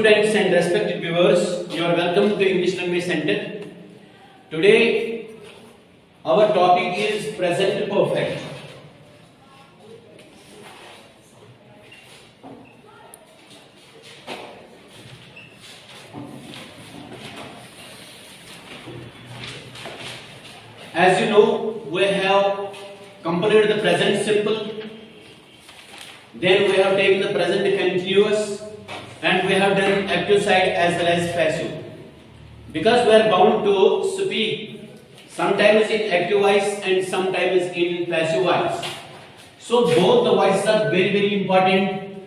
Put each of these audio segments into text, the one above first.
students and respected viewers, you are welcome to English Language Center. Today, our topic is present perfect. As you know, we have completed the present simple, then we have taken the present continuous, and we have done active side as well as passive. Because we are bound to speak sometimes in active voice and sometimes in passive voice. So both the voices are very important.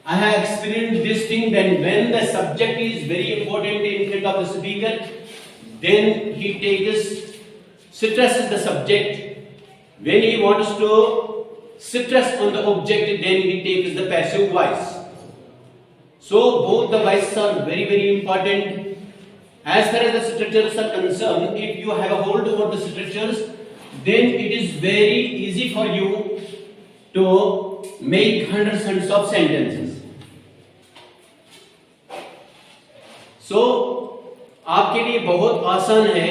I have experienced this thing that when the subject is very important in front of the speaker, then he stresses the subject. When he wants to stress on the object, then he takes the passive voice. So both the voices are very important. As far as the structures are concerned, if you have a hold over the structures, then it is very easy for you to make hundreds of sentences. So आपके लिए बहुत आसान है,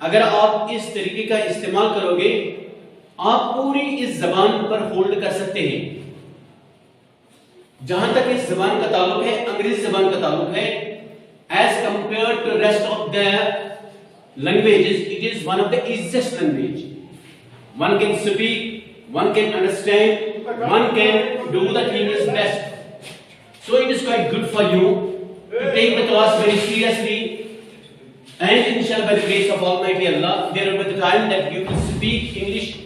अगर आप इस तरीके का इस्तेमाल करोगे, आप पूरी इस जबान पर होल्ड कर सकते हैं। जहां तक इस जबान का ताल्लुक है, अंग्रेजी जबान का ताल्लुक है, as compared to rest of the languages, it is one of the easiest language. One can speak, one can understand, one can do the things best. So it is quite good for you to take the class very seriously, and inshallah by the grace of Almighty Allah, there will be the time that you will speak English,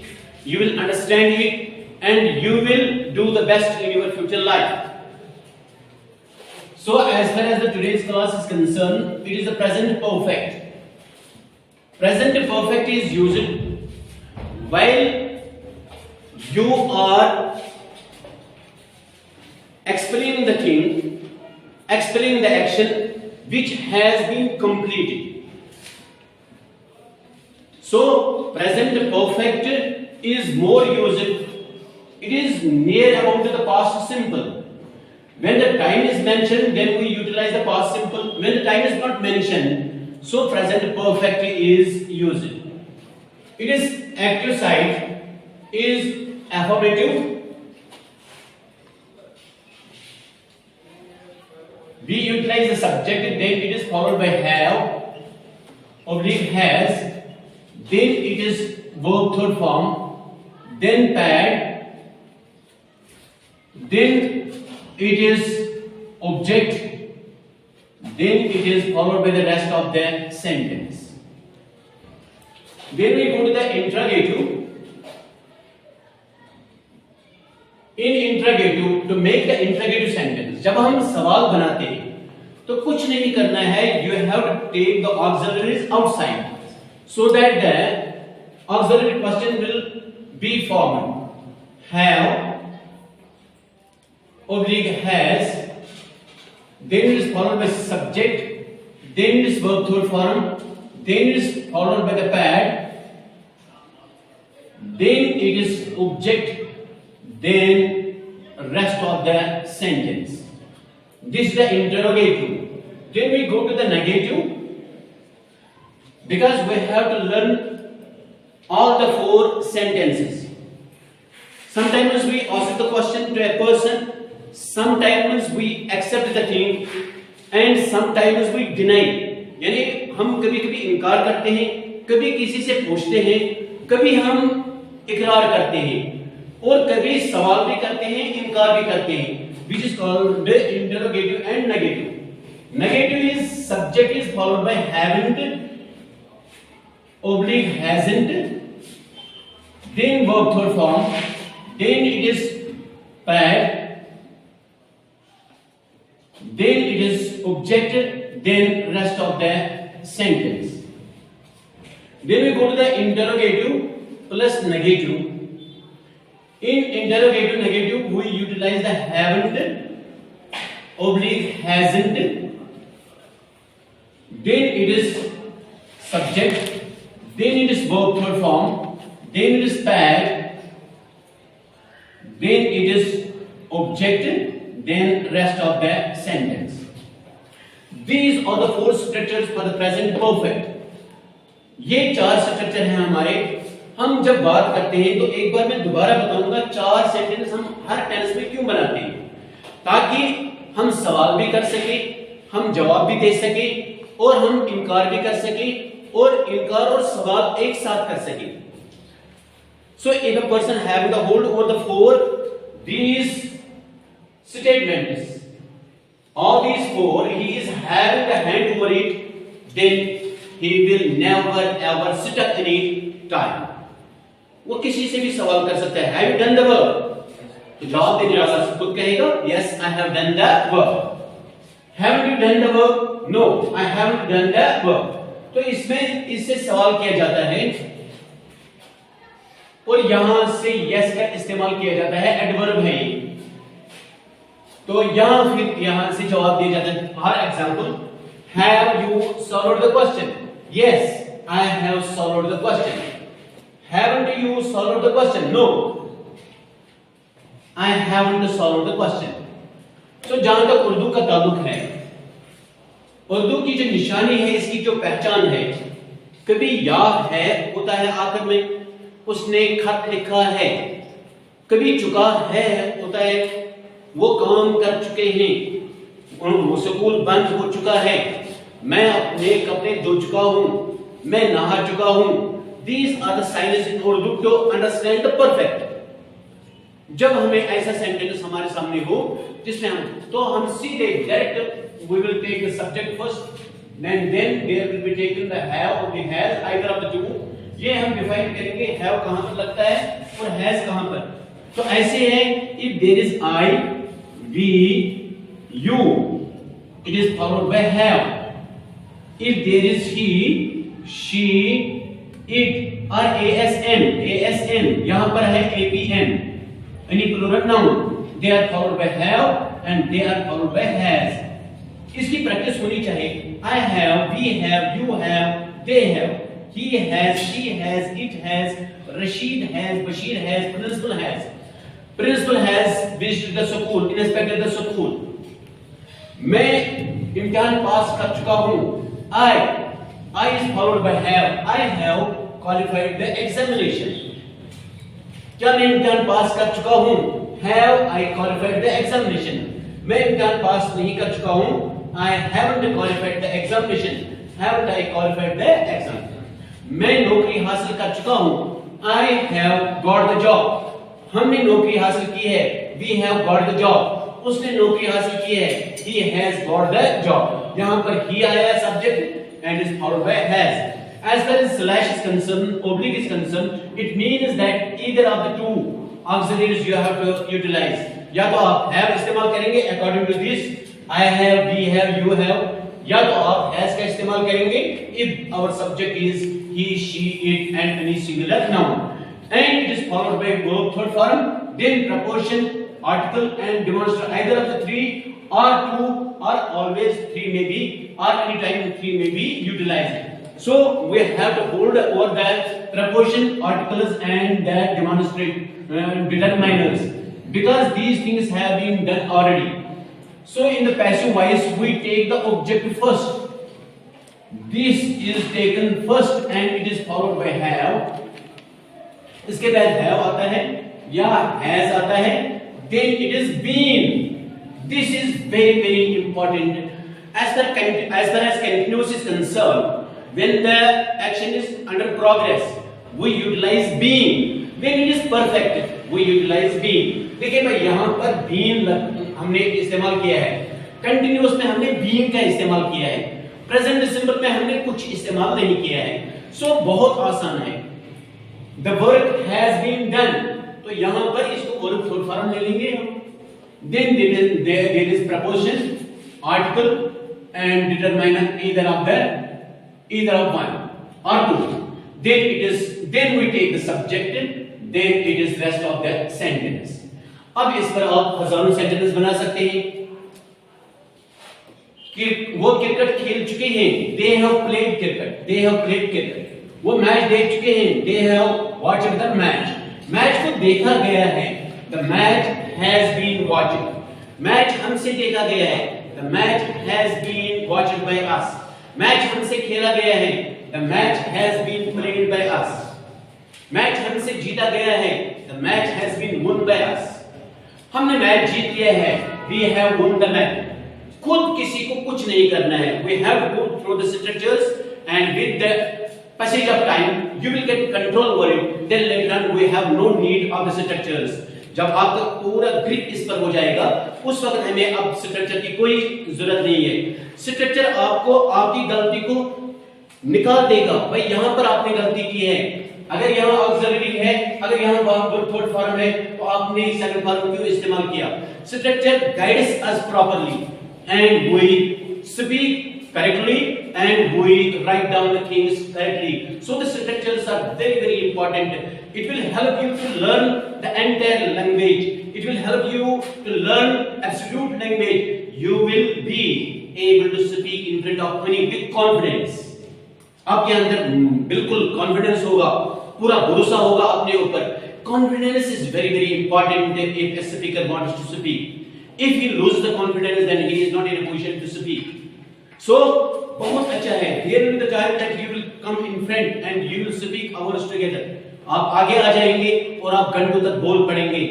you will understand it, and you will do the best in your future life. So as far as the today's class is concerned, it is the present perfect. Present perfect is used while you are explaining the thing, explaining the action which has been completed. So present perfect is more used. It is near about to the past simple. When the time is mentioned, then we utilize the past simple. When the time is not mentioned, so present perfect is used. It is active side, is affirmative. We utilize the subject, then it is followed by have, oblique has, then it is verb third form, then pad, then it is object, then it is followed by the rest of the sentence. Then we go to the interrogative. In interrogative, to make the interrogative sentence, जब हम सवाल बनाते हैं तो कुछ नहीं करना है, you have to take the auxiliaries outside so that the auxiliary question will be formed. Have, oblique has, then it is followed by subject, then it is verb third form, then it is followed by the pad, then it is object, then rest of the sentence. This is the interrogative. Then we go to the negative, because we have to learn all the four sentences. Sometimes we ask the question to a person, sometimes we accept the thing, and sometimes we deny. यानी हम कभी-कभी इनकार करते हैं, कभी किसी से पूछते हैं, कभी हम इकरार करते हैं, और कभी सवाल भी करते हैं, इनकार भी करते हैं. Which is called the interrogative and negative. Negative is subject is followed by haven't, oblique hasn't, then verb third form, then it is pad, then it is object, then rest of the sentence. Then we go to the interrogative plus negative. In interrogative negative, we utilize the haven't, oblique hasn't, then it is subject, then it is verb third form, then it is pad, then it is object, then rest of the sentence. These are the four structures for the present perfect. ये चार structure हैं हमारे. हम जब बात करते हैं तो एक बार मैं दोबारा बताऊंगा चार सेंटेंस हम हर टेंस में क्यों बनाते हैं, ताकि हम सवाल भी कर सके, हम जवाब भी दे सके और हम इनकार भी कर सके और इनकार और सवाल एक साथ कर सके. So if a person having the hold over the four these statements, all these four, he is having the hand over it, then he will never ever stuck in it time. वो किसी से भी सवाल कर सकता है, have you done the work? तो जवाब देने वाला खुद कहेगा, yes I have done the work. Haven't you done the work? No, I haven't done the work. तो इसमें इससे सवाल किया जाता है और यहां से yes का इस्तेमाल किया जाता है, एडवर्ब है ये. तो यहां फिर यहां से जवाब दिया जाता है. For example, have you solved the question? Yes, I have solved the question. Haven't you solved the question? No, I haven't solved the question. तो जहां तक उर्दू का ताल्लुक है, उर्दू की जो निशानी है, इसकी जो पहचान है, कभी या है होता है आखिर में, उसने खत लिखा है, कभी चुका है होता है, वो काम कर चुके हैं, वो स्कूल बंद हो चुका है, मैं अपने कपड़े धो चुका हूं, मैं नहा चुका हूं. These are the signs in Urdu to understand the perfect. जब हमें ऐसा सेंटेंस हमारे सामने हो जिसमें हम सीधे direct we will take the subject first and then there will be taken the have or the has, either of the two. ये हम डिफाइन करेंगे have कहां पर लगता है और has कहां पर. तो ऐसे है, if there is I, we, you, it is followed by have. If there is he, she, it or asn यहां पर है apn, any plural noun, they are followed by have and they are followed by has. इसकी practice होनी चाहिए. I have, we have, you have, they have, he has, she has, it has, Rashid has, Bashir has, principal has. Principal has visited the school, inspected the school. मैं इम्तिहान पास कर चुका हूं. I is followed by have. I have qualified the examination. क्या मैं इम्तिहान पास कर चुका हूं? Have I qualified the examination? मैं इम्तिहान पास नहीं कर चुका हूं. I haven't qualified the examination. Haven't I qualified the exam? मैं नौकरी हासिल कर चुका हूं. I have got the job. हमने नौकरी हासिल की है. We have got the job. उसने नौकरी हासिल की है. He has got the job. यहाँ पर he आया subject and is followed by has. As far as slash is concerned, oblique is concerned, it means that either of the two auxiliaries you have to utilize. या तो आप have इस्तेमाल करेंगे according to this, I have, we have, you have, या तो आप has का इस्तेमाल करेंगे if our subject is he, she, it and any singular noun. And it is followed by verb third form, then preposition, article and demonstrator. Either of the three or two or always three may be or anytime three may be utilized. So we have to hold over the preposition, articles and the determiners because these things have been done already. So in the passive voice we take the object first. This is taken first and it is followed by have. इसके बाद have आता है या has आता है, then it is been. This is very important. As far as continuous is concerned, when the action is under progress, we utilize been. When it is perfect, we utilize been. देखिए भाई यहाँ पर been हमने इस्तेमाल किया है. Continuous में हमने been का इस्तेमाल किया है. Present simple में हमने कुछ इस्तेमाल नहीं किया है. So बहुत आसान है. The work has been done. तो यहाँ पर इसको verb full form ले लेंगे हम. Then there is preposition, article and determiner either of one or two. Then we take the subject, then it is rest of the sentence. अब इस पर आप हजारों सेंटेंस बना सकते हैं कि वो क्रिकेट खेल चुके हैं. They have played cricket. वो मैच देख चुके हैं. They have watched the match. Match को देखा गया है. The match has been watched. Match हमसे देखा गया है. The match has been watched by us. Match हमसे खेला गया है. The match has been played by us. Match हमसे जीता गया है. The match has been won by us. हमने मैच जीत लिया है. We have won the match. खुद किसी को कुछ नहीं करना है. We have to go through the structures and with the passage of time you will get control over it. Then later on we have no need of the structures. जब आपका पूरा ग्रिप इस पर हो जाएगा उस वक्त हमें अब स्ट्रक्चर की कोई जरूरत नहीं है. स्ट्रक्चर आपको आपकी गलती को निकाल देगा. भाई यहाँ पर आपने गलती की है. अगर यहाँ ऑक्सिलरी है, अगर यहाँ थर्ड फॉर्म है तो आपने सेकंड फॉर्म क्यों इस्तेमाल किया. Structure guides us properly and we speak correctly and we write down the things correctly. So the structures are very important. It will help you to learn the entire language. It will help you to learn absolute language. You will be able to speak in front of many with confidence. आपके अंदर बिल्कुल confidence होगा, पूरा भरोसा होगा अपने ऊपर. Confidence is very important if a speaker wants to speak. If he loses the confidence, then he is not in a position to speak. So, बहुत अच्छा है. Here will be the time that you will come in front and you will speak hours together. आप आगे आ जाएंगे और आप घंटों तक बोल पड़ेंगे.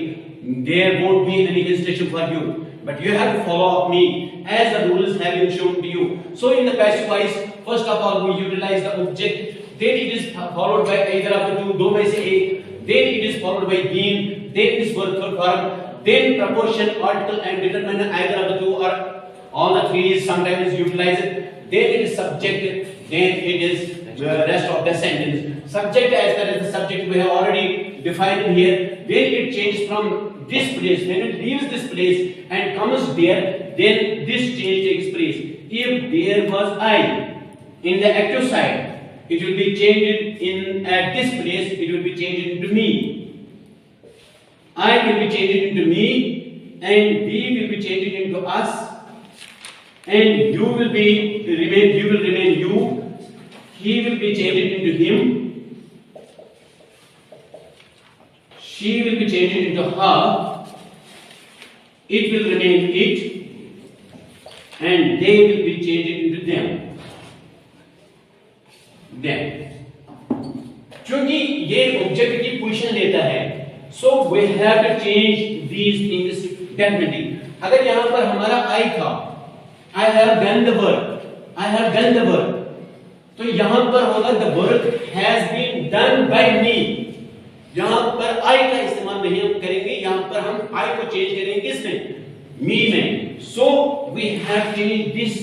There won't be any hesitation for you, but you have to follow me as the rules have been shown to you. So, in the passive voice, first of all we utilize the object. Then it is followed by either of the two, दो में से एक. Then it is followed by being. Then it is third form. Then proportion, article and determinant, either of the two or all the three is sometimes utilized. Then it is subject. Then it is the rest of the sentence. Subject as well as the subject we have already defined here. Then it changes from this place. When it leaves this place and comes there, then this change takes place. If there was I in the active side, it will be changed in at this place. It will be changed into me. I will be changed into me, and we will be changed into us, and you will remain you. He will be changed into him. She will be changed into her. It will remain it, and they will be changed into them. क्योंकि ये object की position लेता है, so we have to change these things definitely. अगर यहाँ पर हमारा I था, I have done the work, तो यहाँ पर होगा the work has been done by me. यहाँ पर I का इस्तेमाल नहीं हम करेंगे, यहाँ पर हम I को चेंज करेंगे किसमें? Me में. So we have changed this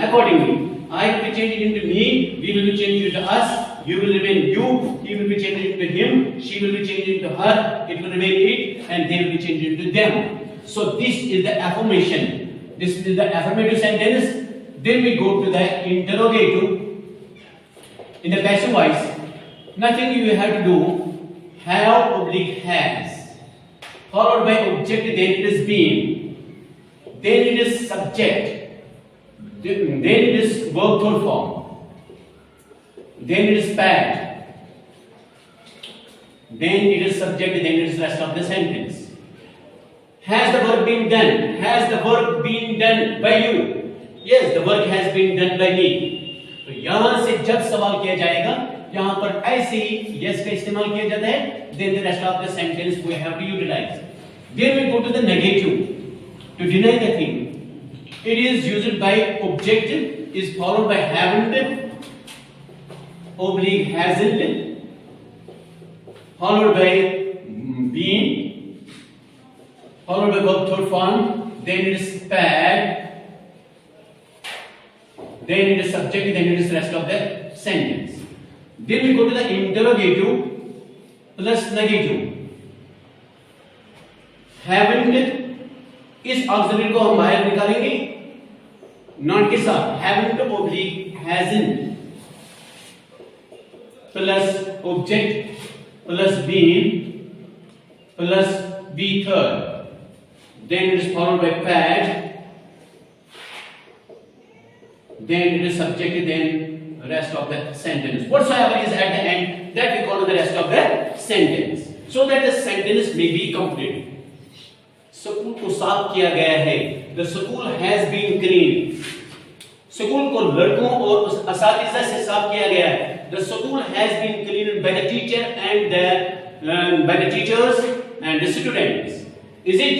accordingly. I will be changed into me, we will be changed into us, you will remain you, he will be changed into him, she will be changed into her, it will remain it, and they will be changed into them. So this is the affirmation. This is the affirmative sentence. Then we go to the interrogative. In the passive voice, nothing you have to do. Have oblique has, followed by object, then it is been, then it is subject. Then it is verb third form. Then it is pad. Then it is subject. Then it is rest of the sentence. Has the work been done? Has the work been done by you? Yes, the work has been done by me. तो यहाँ से जब सवाल किया जाएगा, यहाँ पर ऐसे ही yes का इस्तेमाल किया जाता है. Then the rest of the sentence we have to utilize. Then we go to the negative to deny the thing. It is used by object, is followed by haven't, oblique hasn't, followed by been, followed by verb third form, then it is pad, then it is subject, then it is rest of the sentence. Then we go to the interrogative plus negative. Haven't इस auxiliary को हम बाहर निकालेंगे not के साथ. Haven't oblique hasn't plus object plus been plus V third, then it is followed by pad, then it is subject, then rest of the sentence. Whatsoever is at the end, that we call the rest of the sentence, so that the sentence may be complete. School को साफ किया गया है. The school has been cleaned. School को लड़कों और उस असातिज़ा से साफ किया गया है. The school has been cleaned by the teacher and by the teachers and the students. Is it?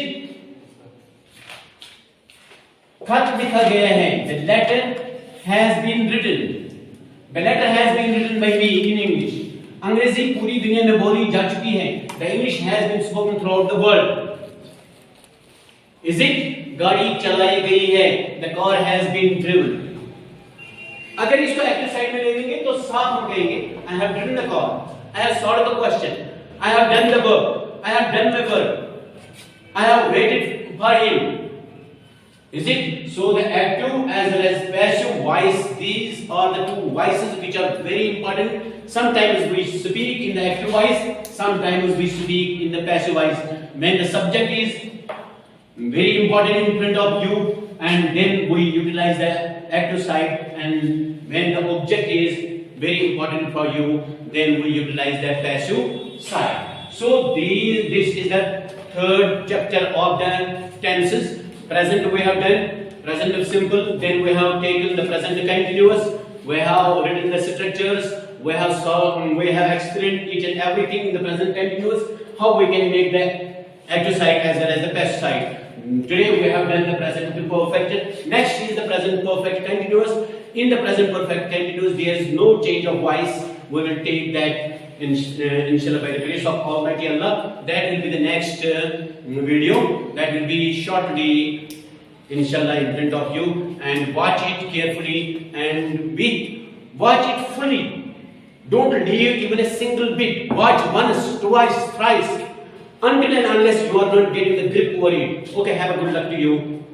खत लिखा गया है. The letter has been written. The letter has been written by me in English. अंग्रेजी पूरी दुनिया में बोली जा चुकी है. The English has been spoken throughout the world. Is it? गाड़ी चलाई गई है. The car has been driven. अगर इसको एक्टिव साइड में ले लेंगे तो साफ हम कहेंगे I have driven the car. I have solved the question. I have done the work. I have done my work. I have waited for him. Is it? So the active as well as passive voice, these are the two voices which are very important. Sometimes we speak in the active voice, sometimes we speak in the passive voice. When the subject is very important in front of you, and then we utilize the active side, and when the object is very important for you, then we utilize the passive side. So this is the third chapter of the tenses. Present we have done, present simple, then we have taken the present continuous, we have written the structures, we have explained each and everything in the present continuous, how we can make the active side as well as the passive side. Today we have done the present perfect. Next is the present perfect continuous. In the present perfect continuous, there is no change of voice. We will take that inshallah by the grace of Almighty Allah. That will be the next video. That will be shortly inshallah in front of you, and watch it carefully and watch it fully. Don't leave even a single bit. Watch once, twice, thrice, until and unless you are not getting the grip over it. Okay, have a good luck to you.